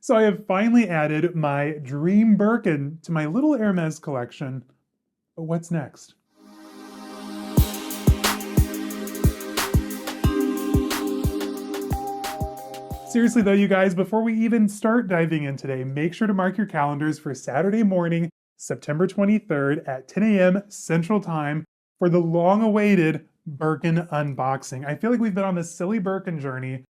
So I have finally added my dream Birkin to my little Hermès collection. But what's next? Seriously though, you guys, before we even start diving in today, make sure to mark your calendars for Saturday morning, September 23rd at 10 a.m. Central Time for the long-awaited Birkin unboxing. I feel like we've been on this silly Birkin journey.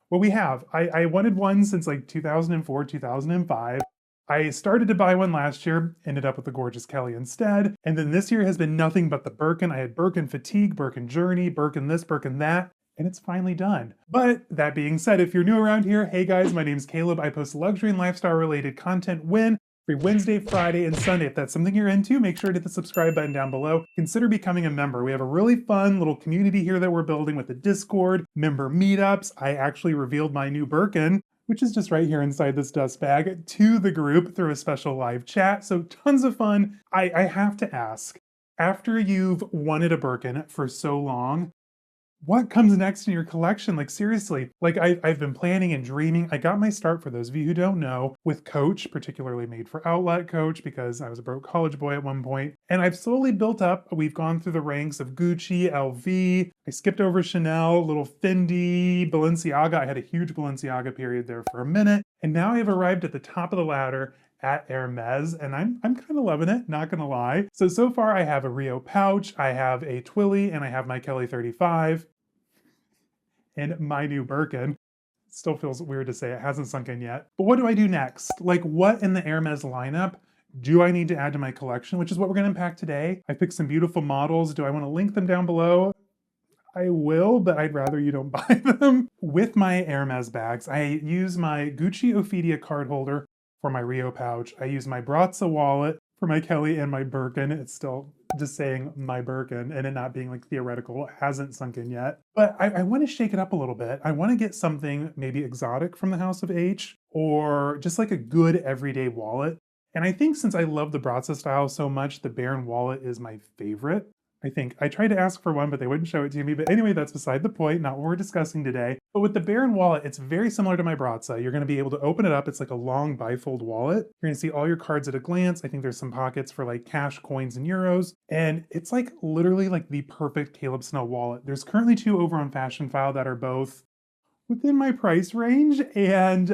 Well, we have. I wanted one since like 2004, 2005. I started to buy one last year, ended up with the gorgeous Kelly instead. And then this year has been nothing but the Birkin. I had Birkin fatigue, Birkin journey, Birkin this, Birkin that, and it's finally done. But that being said, if you're new around here, hey guys, my name's Caleb. I post luxury and lifestyle related content every Wednesday, Friday, and Sunday. If that's something you're into, make sure to hit the subscribe button down below. Consider becoming a member. We have a really fun little community here that we're building with the Discord, member meetups. I actually revealed my new Birkin, which is just right here inside this dust bag, to the group through a special live chat. So tons of fun. I have to ask, after you've wanted a Birkin for so long, what comes next in your collection? Like seriously, like I've been planning and dreaming. I got my start, for those of you who don't know, with Coach, particularly made for outlet Coach, because I was a broke college boy at one point. And I've slowly built up. We've gone through the ranks of Gucci, LV. I skipped over Chanel, little Fendi, Balenciaga. I had a huge Balenciaga period there for a minute. And now I have arrived at the top of the ladder at Hermès, and I'm kind of loving it, not gonna lie. So far I have a Rio pouch, I have a Twilly, and I have my Kelly 35. And my new Birkin. Still feels weird to say, it hasn't sunk in yet. But what do I do next? Like, what in the Hermès lineup do I need to add to my collection, which is what we're gonna unpack today. I picked some beautiful models. Do I wanna link them down below? I will, but I'd rather you don't buy them. With my Hermès bags, I use my Gucci Ophidia card holder for my Rio pouch. I use my Brazza wallet for my Kelly and my Birkin. It's still just saying my Birkin and it not being like theoretical, it hasn't sunk in yet. But I want to shake it up a little bit. I want to get something maybe exotic from the House of H, or just like a good everyday wallet. And I think since I love the Brazza style so much, the Bearn wallet is my favorite. I think I tried to ask for one, but they wouldn't show it to me. But anyway, that's beside the point, not what we're discussing today. But with the Bearn wallet, it's very similar to my Brazza. You're gonna be able to open it up. It's like a long bifold wallet. You're gonna see all your cards at a glance. I think there's some pockets for like cash, coins, and euros. And it's like literally like the perfect Caleb Snell wallet. There's currently two over on Fashion File that are both within my price range, and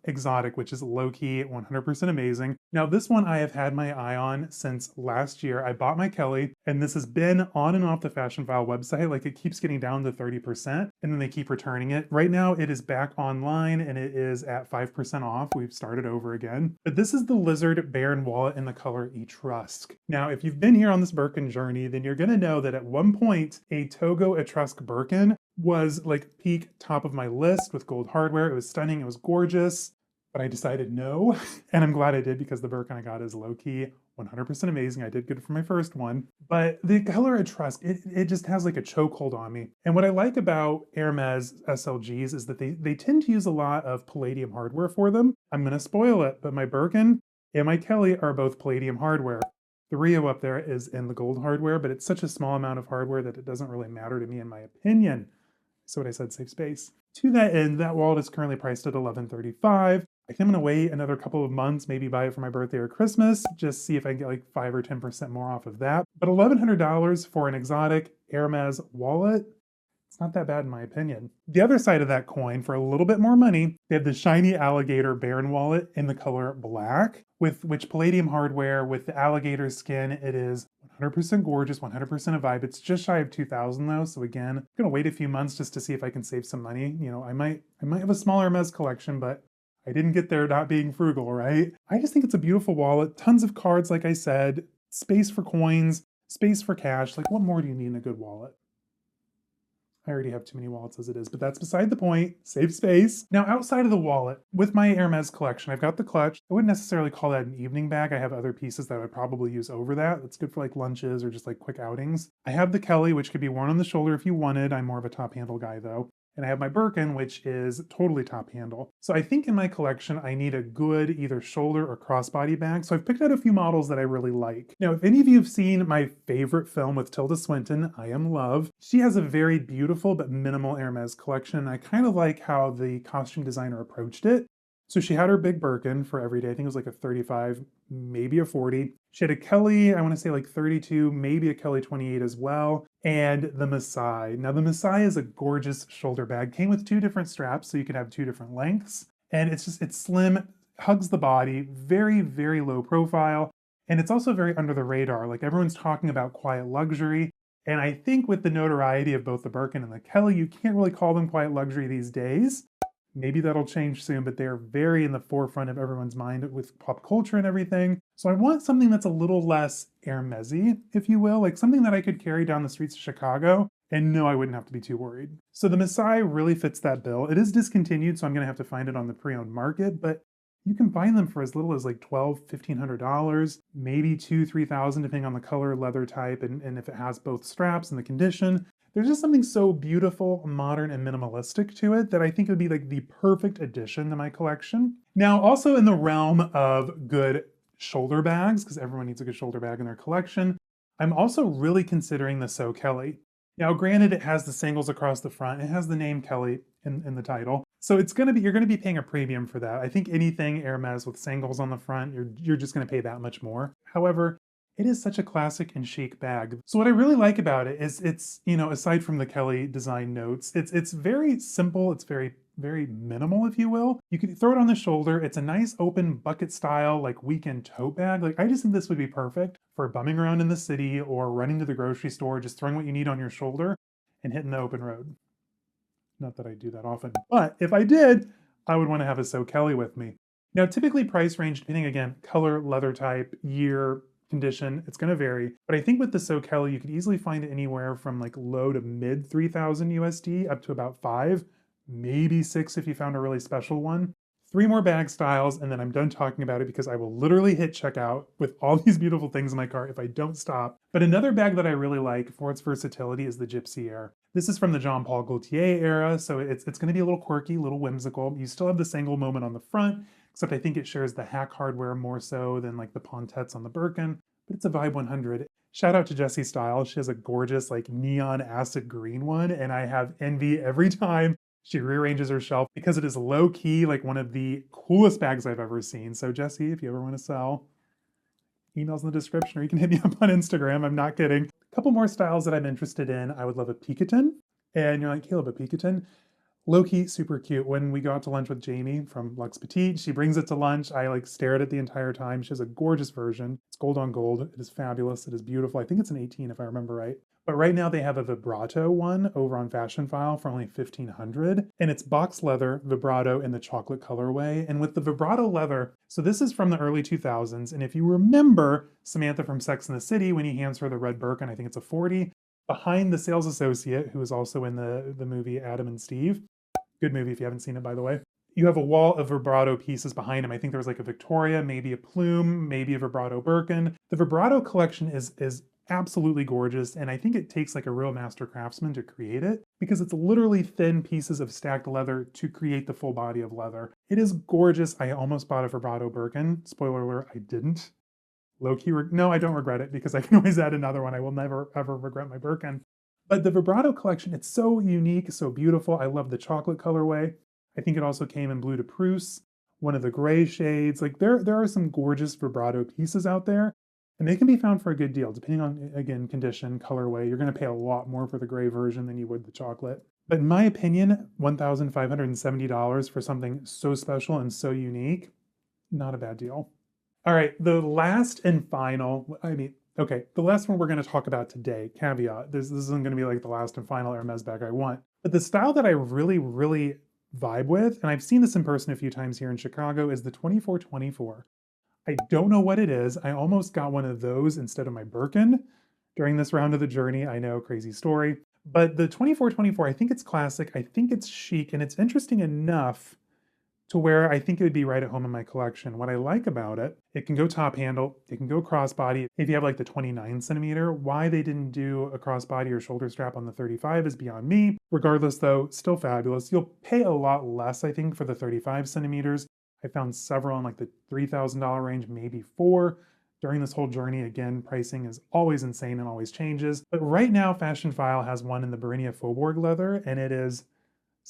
exotic, which is low-key 100% amazing. Now this one I have had my eye on since last year. I bought my Kelly, and this has been on and off the Fashion File website. Like, it keeps getting down to 30%, and then they keep returning it. Right now it is back online, and it is at 5% off. We've started over again. But this is the Lizard Bearn wallet in the color Etrusque. Now, if you've been here on this Birkin journey, then you're gonna know that at one point, a Togo Etrusque Birkin was like peak top of my list with gold hardware. It was stunning, it was gorgeous, but I decided no. And I'm glad I did, because the Birkin I got is low-key 100% amazing. I did good for my first one. But the color Etrusque, it just has like a chokehold on me. And what I like about Hermès SLGs is that they tend to use a lot of palladium hardware for them. I'm gonna spoil it, but my Birkin and my Kelly are both palladium hardware. The Rio up there is in the gold hardware, but it's such a small amount of hardware that it doesn't really matter to me, in my opinion. So what I said, save space. To that end, that wallet is currently priced at $1135. I think I'm gonna wait another couple of months, maybe buy it for my birthday or Christmas, just see if I can get like 5 or 10% more off of that. But $1,100 for an exotic Hermès wallet, it's not that bad in my opinion. The other side of that coin, for a little bit more money, they have the shiny Alligator Bearn wallet in the color black, with which palladium hardware with the alligator skin. It is 100% gorgeous, 100% a vibe. It's just shy of 2,000 though, so again, I'm gonna wait a few months just to see if I can save some money. You know, I might have a smaller Hermès collection, but I didn't get there not being frugal, right? I just think it's a beautiful wallet, tons of cards, like I said, space for coins, space for cash. Like, what more do you need in a good wallet? I already have too many wallets as it is, but that's beside the point. Save space. Now, outside of the wallet, with my Hermès collection, I've got the clutch. I wouldn't necessarily call that an evening bag. I have other pieces that I would probably use over that. It's good for like lunches or just like quick outings. I have the Kelly, which could be worn on the shoulder if you wanted. I'm more of a top handle guy though. And I have my Birkin, which is totally top handle. So I think in my collection, I need a good either shoulder or crossbody bag. So I've picked out a few models that I really like. Now, if any of you have seen my favorite film with Tilda Swinton, I Am Love, she has a very beautiful but minimal Hermès collection. I kind of like how the costume designer approached it. So she had her big Birkin for every day. I think it was like a 35, maybe a 40. She had a Kelly, I want to say like 32, maybe a Kelly 28 as well, and the Messiah. Now the Messiah is a gorgeous shoulder bag. Came with two different straps, so you could have two different lengths. And it's slim, hugs the body, very, very low profile. And it's also very under the radar. Like everyone's talking about quiet luxury. And I think with the notoriety of both the Birkin and the Kelly, you can't really call them quiet luxury these days. Maybe that'll change soon, but they're very in the forefront of everyone's mind with pop culture and everything. So I want something that's a little less Hermès-y, if you will, like something that I could carry down the streets of Chicago and no, I wouldn't have to be too worried. So the Messiah really fits that bill. It is discontinued, so I'm gonna have to find it on the pre-owned market, but you can find them for as little as like $1,200, $1,500, maybe $2,000, $3,000, depending on the color, leather type, and if it has both straps and the condition. There's just something so beautiful, modern, and minimalistic to it that I think it would be like the perfect addition to my collection. Now, also in the realm of good shoulder bags, because everyone needs a good shoulder bag in their collection, I'm also really considering the So Kelly. Now, granted, it has the singles across the front. It has the name Kelly in the title. So you're gonna be paying a premium for that. I think anything Hermes with singles on the front, you're just gonna pay that much more. However, it is such a classic and chic bag. So what I really like about it is it's, aside from the Kelly design notes, it's very simple. It's very, very minimal, if you will. You can throw it on the shoulder. It's a nice open bucket style, like weekend tote bag. Like I just think this would be perfect for bumming around in the city or running to the grocery store, just throwing what you need on your shoulder and hitting the open road. Not that I do that often, but if I did, I would want to have a So Kelly with me. Now, typically price range, depending again, color, leather type, year, condition, it's going to vary. But I think with the So Kelly, you could easily find it anywhere from like low to mid 3,000 USD up to about 5, maybe 6 if you found a really special one. 3 more bag styles, and then I'm done talking about it because I will literally hit checkout with all these beautiful things in my cart if I don't stop. But another bag that I really like for its versatility is the Gypsy Air. This is from the Jean Paul Gaultier era, so it's going to be a little quirky, a little whimsical. You still have the single moment on the front, except I think it shares the hack hardware more so than like the Pontettes on the Birkin, but it's a Vibe 100. Shout out to Jessie Style. She has a gorgeous like neon acid green one, and I have envy every time she rearranges her shelf because it is low key, like one of the coolest bags I've ever seen. So Jessie, if you ever want to sell, emails in the description or you can hit me up on Instagram. I'm not kidding. A couple more styles that I'm interested in. I would love a Picotin. And you're like, Caleb, a Picotin? Low-key, super cute. When we go out to lunch with Jamie from Luxe Petite, she brings it to lunch. I like stare at it the entire time. She has a gorgeous version. It's gold on gold. It is fabulous. It is beautiful. I think it's an 18 if I remember right. But right now they have a Vibrato one over on Fashion File for only $1,500. And it's box leather, Vibrato in the chocolate colorway. And with the Vibrato leather, so this is from the early 2000s. And if you remember Samantha from Sex and the City, when he hands her the red Birkin, I think it's a 40, behind the sales associate, who is also in the movie Adam and Steve. Good movie if you haven't seen it, by the way. You have a wall of vibrato pieces behind him. I think there was like a Victoria, maybe a Plume, maybe a vibrato Birkin. The vibrato collection is absolutely gorgeous, and I think it takes like a real master craftsman to create it because it's literally thin pieces of stacked leather to create the full body of leather. It is gorgeous. I almost bought a vibrato Birkin. Spoiler alert, I didn't. Low-key, no, I don't regret it because I can always add another one. I will never ever regret my Birkin. But the Vibrato collection, it's so unique, so beautiful. I love the chocolate colorway. I think it also came in Bleu de Prusse, one of the gray shades. Like there are some gorgeous Vibrato pieces out there, and they can be found for a good deal, depending on, again, condition, colorway. You're gonna pay a lot more for the gray version than you would the chocolate. But in my opinion, $1,570 for something so special and so unique, not a bad deal. All right, the last and final, okay, the last one we're going to talk about today, caveat, this isn't going to be like the last and final Hermès bag I want, but the style that I really, really vibe with, and I've seen this in person a few times here in Chicago, is the 2424. I don't know what it is. I almost got one of those instead of my Birkin during this round of the journey. I know, crazy story. But the 2424, I think it's classic, I think it's chic, and it's interesting enough to where I think it would be right at home in my collection. What I like about it, it can go top handle, it can go crossbody. If you have like the 29 centimeter, why they didn't do a crossbody or shoulder strap on the 35 is beyond me. Regardless though, still fabulous. You'll pay a lot less, I think, for the 35 centimeters. I found several in like the $3,000 range, maybe 4. During this whole journey, again, pricing is always insane and always changes. But right now, Fashion File has one in the Barenia Faubourg leather, and it is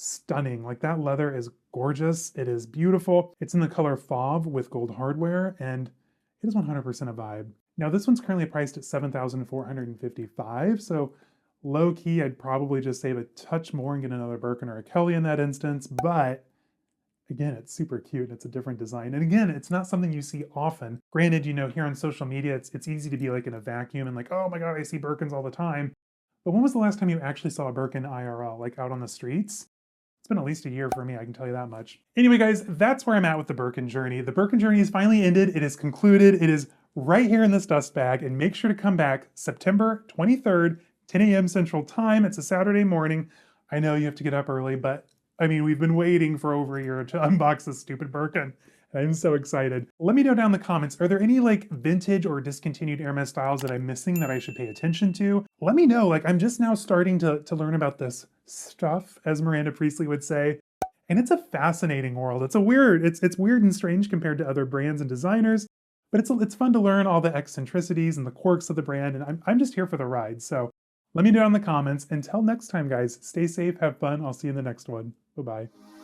stunning. Like that leather is gorgeous. It is beautiful. It's in the color Fauve with gold hardware, and it is 100% a vibe. Now this one's currently priced at $7,455, so low key, I'd probably just save a touch more and get another Birkin or a Kelly in that instance, but again, it's super cute. It's a different design. And again, it's not something you see often. Granted, you know, here on social media, it's easy to be like in a vacuum and like, oh my God, I see Birkins all the time. But when was the last time you actually saw a Birkin IRL, like out on the streets? It's been at least a year for me, I can tell you that much. Anyway, guys, that's where I'm at with the Birkin journey. The Birkin journey is finally ended. It is concluded. It is right here in this dust bag. And make sure to come back September 23rd, 10 a.m. Central Time. It's a Saturday morning. I know you have to get up early, but I mean, we've been waiting for over a year to unbox this stupid Birkin. I'm so excited. Let me know down in the comments, are there any like vintage or discontinued Hermès styles that I'm missing that I should pay attention to? Let me know. Like, I'm just now starting to learn about this stuff, as Miranda Priestley would say. And it's a fascinating world. It's weird and strange compared to other brands and designers, but it's fun to learn all the eccentricities and the quirks of the brand, and I'm just here for the ride. So let me know in the comments. Until next time, guys, stay safe, have fun. I'll see you in the next one. Bye-bye.